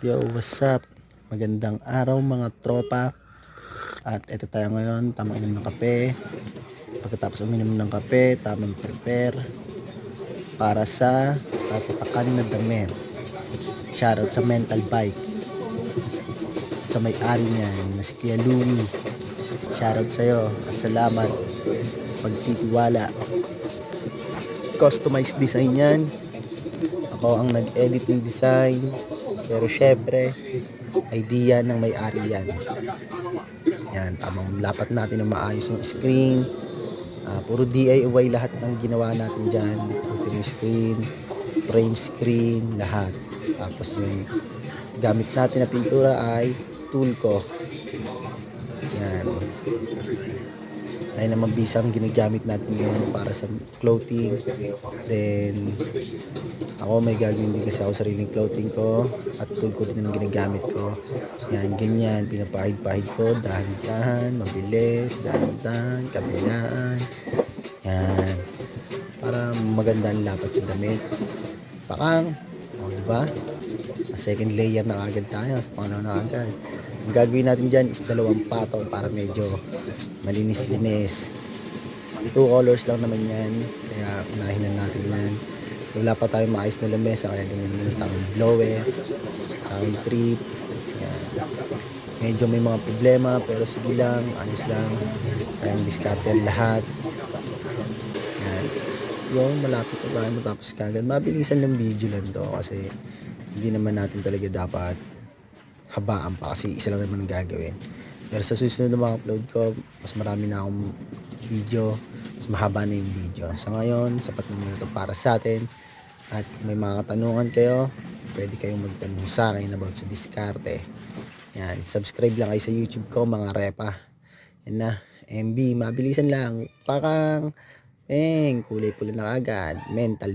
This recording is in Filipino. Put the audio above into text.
Yo, what's up? Magandang araw mga tropa. At ito tayo ngayon, tamang inom ng kape. Pagkatapos uminom ng kape, tamang prepare para sa tatatakan na damit. Shoutout sa Mental Bike at sa may-ari niyan na si Kuya Louie. Shoutout sa'yo at salamat sa pagtitiwala. Customized design yan. Ako ang nag-edit ng design. Pero syempre, idea ng may-ari yan. Yan, tamang lapat natin ng maayos ng screen. Puro DIY lahat ng ginawa natin dyan. Ultimate screen, frame screen, lahat. Tapos yung gamit natin na pintura ay tool ko. Yan. Ay naman bisang ginagamit natin yung para sa clothing. Then ako may gagawin din kasi ako sariling clothing ko at tool ko din ang ginagamit ko. Yan, ganyan, pinapahid-pahid ko, dahan-dahan, mabilis, dahan-dahan, kabilaan. Yan, para maganda ang lapat sa damit. Pakang, o diba? Second layer na agad tayo, sa pangalawa na agad. Ang gagawin natin dyan is dalawang patong para medyo malinis-linis. 2 colors lang naman yan, kaya unahin na natin yan. Wala pa tayong maayos na lamesa, kaya ganyan muna tayong blower, sound trip. Yan. Medyo may mga problema, pero sige lang, ayos lang. Kaya ang discarded lahat. Yan. Yung malapit na tayo matapos kagad. Mabilisan lang video lang to kasi hindi naman natin talaga dapat habaan pa kasi isa lang naman ang gagawin. Pero sa susunod na mga upload ko, mas marami na akong video, mas mahaba na yung video. Sa ngayon, sapat naman ito para sa atin. At kung may mga katanungan kayo, pwede kayong magtanong sa akin about sa diskarte. Yan, subscribe lang kayo sa YouTube ko mga repa. Yan na, MB, mabilisan lang. Pakang, kulay pula na agad. Mental